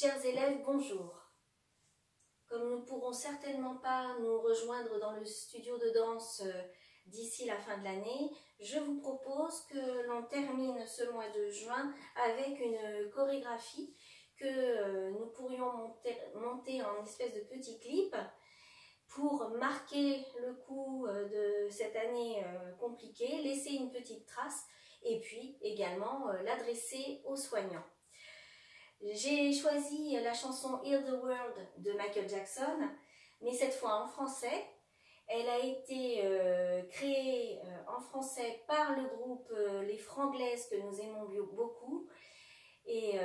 Chers élèves, bonjour. Comme nous ne pourrons certainement pas nous rejoindre dans le studio de danse d'ici la fin de l'année, je vous propose que l'on termine ce mois de juin avec une chorégraphie que nous pourrions monter en espèce de petit clip pour marquer le coup de cette année compliquée, laisser une petite trace et puis également l'adresser aux soignants. J'ai choisi la chanson Heal the World de Michael Jackson, mais cette fois en français. Elle a été créée en français par le groupe Les Franglaises que nous aimons beaucoup. Et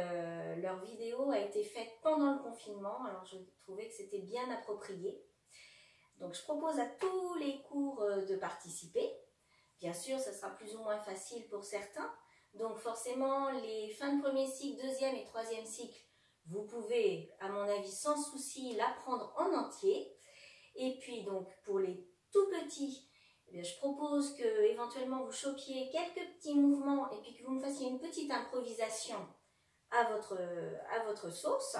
leur vidéo a été faite pendant le confinement, alors je trouvais que c'était bien approprié. Donc je propose à tous les cours de participer. Bien sûr, ça sera plus ou moins facile pour certains. Donc forcément, les fins de premier cycle, deuxième et troisième cycle, vous pouvez, à mon avis, sans souci, l'apprendre en entier. Et puis donc pour les tout petits, eh bien, je propose que éventuellement vous chopiez quelques petits mouvements et puis que vous me fassiez une petite improvisation à votre sauce.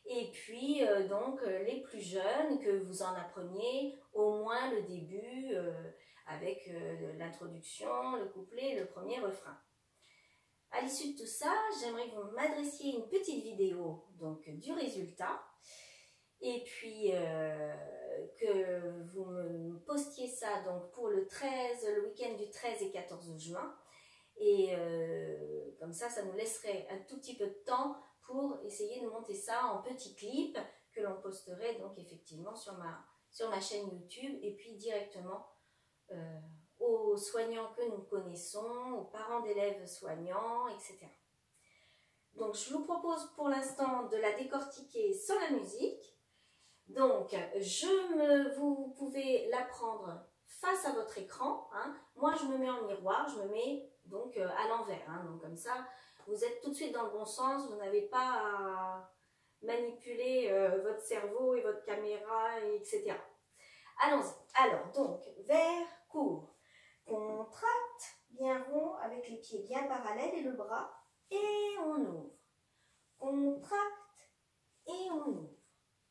Et puis donc les plus jeunes, que vous en appreniez au moins le début avec l'introduction, le couplet, le premier refrain. À l'issue de tout ça, j'aimerais que vous m'adressiez une petite vidéo donc, du résultat et puis que vous me postiez ça donc, pour le week-end du 13 et 14 juin. Et comme ça, ça nous laisserait un tout petit peu de temps pour essayer de monter ça en petit clip que l'on posterait donc effectivement sur ma chaîne YouTube et puis directement aux soignants que nous connaissons, aux parents d'élèves soignants, etc. Donc je vous propose pour l'instant de la décortiquer sans la musique. Donc vous pouvez la prendre face à votre écran. Hein. Moi je me mets en miroir, je me mets donc à l'envers. Hein. Donc comme ça, vous êtes tout de suite dans le bon sens, vous n'avez pas à manipuler votre cerveau et votre caméra, etc. Allons-y. Alors donc, vers, court. Contracte, bien rond, avec les pieds bien parallèles et le bras, et on ouvre. Contracte, et on ouvre.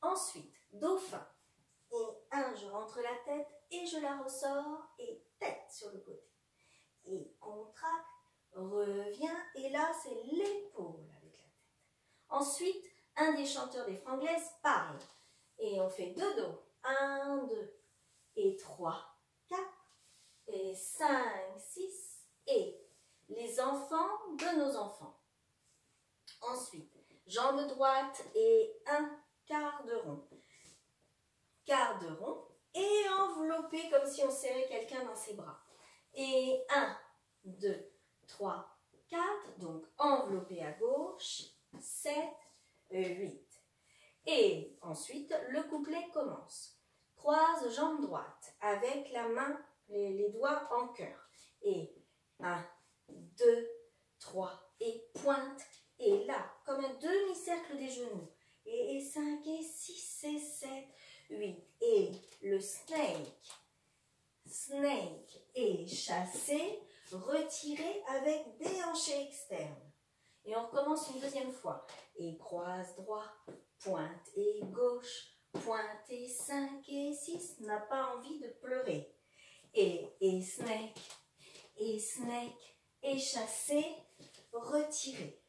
Ensuite, dauphin. Et je rentre la tête, et je la ressors, et tête sur le côté. Et contracte, revient, et là, c'est l'épaule avec la tête. Ensuite, un des chanteurs des Franglaises parle, et on fait 2 dos. 1, 2, et 3, 4, et 5, 6, et les enfants de nos enfants. Ensuite, jambe droite et un quart de rond. Quart de rond et enveloppé comme si on serrait quelqu'un dans ses bras. Et 1, 2, 3, 4, donc enveloppé à gauche, 7, 8. Et ensuite, le couplet commence. Croise jambe droite avec la main, les doigts en cœur. Et 1, 2, 3, et pointe. Et là, comme un demi-cercle des genoux. Et 5, et 6, et 7, 8. Et le snake. Snake et chassé, retiré avec déhanché externe. Et on recommence une deuxième fois. Et croise droit, pointe et gauche. Pointe et 5 et 6, n'a pas envie de pleurer. Et snake, et chassé, retiré.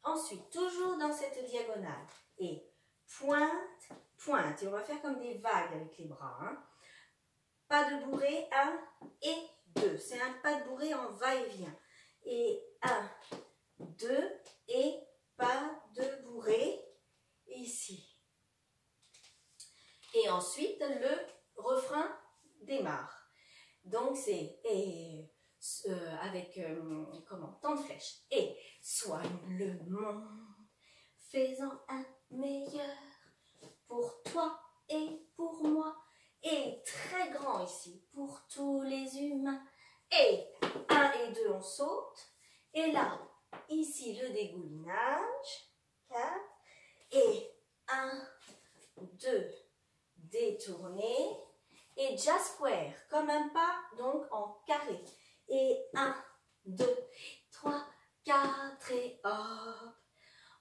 Ensuite, toujours dans cette diagonale. Et pointe, pointe. Et on va faire comme des vagues avec les bras. Hein. Pas de bourrée, 1 et 2. C'est un pas de bourrée en va-et-vient. Et 1, 2, et pas de bourrée ici. Et ensuite, le refrain démarre. Donc, c'est avec tant de flèches. Et soigne le monde, fais-en un meilleur pour toi et pour moi. Et très grand ici, pour tous les humains. Et 1 et 2, on saute. Et là, ici, le dégoulinage. 4. Et 1, 2, détourner et jazz square comme un pas donc en carré et 1, 2, 3, 4 et hop.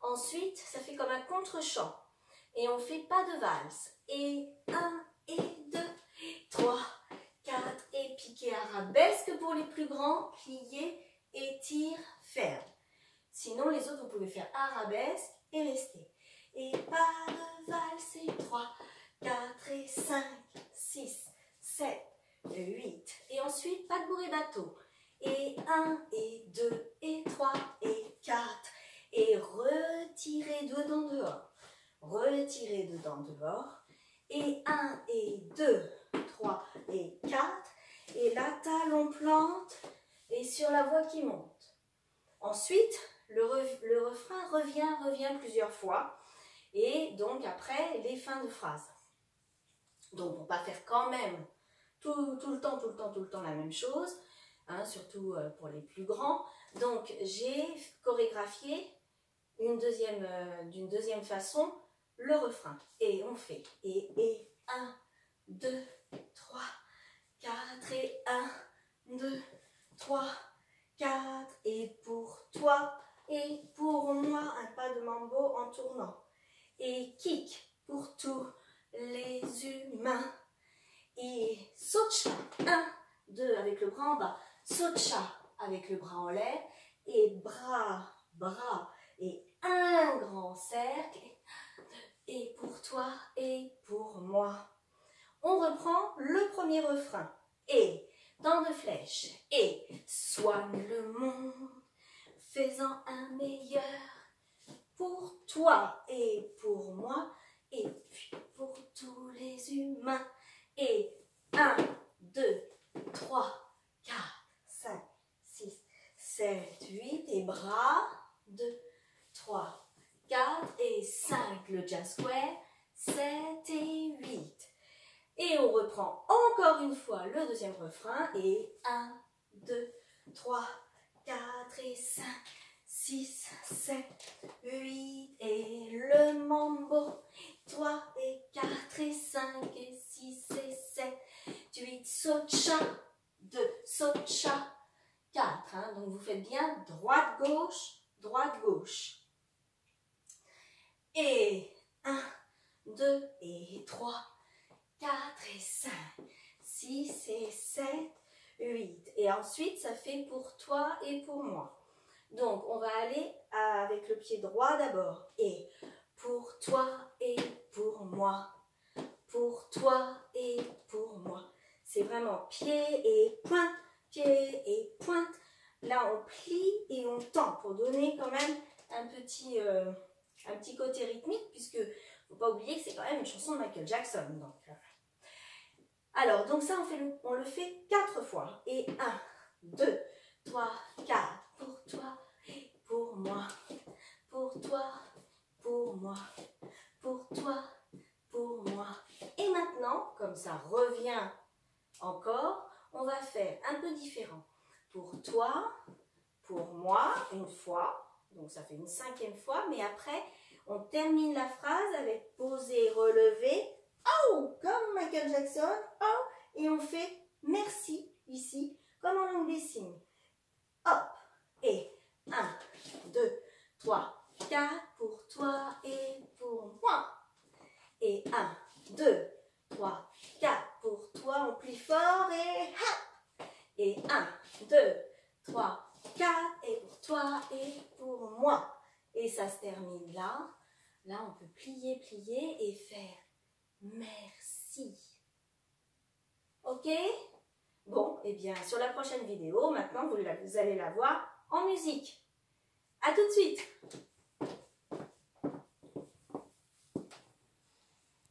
Ensuite, ça fait comme un contre-champ. Et on fait pas de valse. Et 1, et 2, 3, 4, et piqué arabesque pour les plus grands, plié, étire, ferme. Sinon, les autres, vous pouvez faire arabesque et rester. Et pas de valse, et 3, 4, et 5, 6, 7, 8. Et ensuite, pas de bourré bateau. Et 1, et 2, et 3, et 4. Et retirez dedans dehors. Retirez dedans dehors. Et 1, et 2, 3, et 4. Et la talon plante et sur la voix qui monte. Ensuite, le refrain revient plusieurs fois. Et donc après, les fins de phrase. Donc on va faire quand même tout le temps la même chose. Hein, surtout pour les plus grands. Donc j'ai chorégraphié d'une deuxième façon le refrain. Et on fait et 1, 2, 3, 4 et 1, 2, 3, 4 et pour toi et pour moi, un pas de mambo en tournant. Et kick pour tous les humains. Et socha, 1, 2 avec le bras en bas. Socha avec le bras en l'air et bras, et un grand cercle et pour toi et pour moi. On reprend le premier refrain et dents de flèche et soigne le monde, faisant un meilleur pour toi et pour moi et puis pour tous les humains. Et 1, 2, 3, 4, 5, 6, 7, 8 et bras, 2, 3, 4 et 5, le jazz square, 7 et 8. Et on reprend encore une fois le deuxième refrain et 1, 2, 3, 4 et 5, 6, 7, 8 et le mambo, 3 et 4 et 5 et 6 et 7, 8, socha, 2, socha, 4. Hein, donc vous faites bien droite-gauche, droite-gauche. Et 1, 2 et 3, 4 et 5, 6 et 7, 8. Et ensuite, ça fait pour toi et pour moi. Donc, on va aller avec le pied droit d'abord. Et pour toi et pour moi. Pour toi et pour moi. C'est vraiment pied et pointe, pied et pointe. Là, on plie et on tend pour donner quand même un petit côté rythmique, puisque il ne faut pas oublier que c'est quand même une chanson de Michael Jackson. Donc, alors, donc ça, on le fait 4 fois. Et 1, 2, 3, 4. Pour toi et pour moi. Pour toi, pour moi. Pour toi, pour moi. Et maintenant, comme ça revient encore, on va faire un peu différent. Pour toi, pour moi, une fois. Donc ça fait une 5e fois. Mais après, on termine la phrase avec poser, relever. Oh, comme Michael Jackson. Oh, et on fait merci ici, comme en langue des signes. Hop. Et 1, 2, 3, 4 pour toi et pour moi. Et 1, 2, 3, 4 pour toi. On plie fort et hop. Et 1, 2, 3, 4 et pour toi et pour moi. Et ça se termine là. Là, on peut plier, plier et faire merci. Ok? Bon, et bien, sur la prochaine vidéo, maintenant, vous allez la voir en musique. À tout de suite!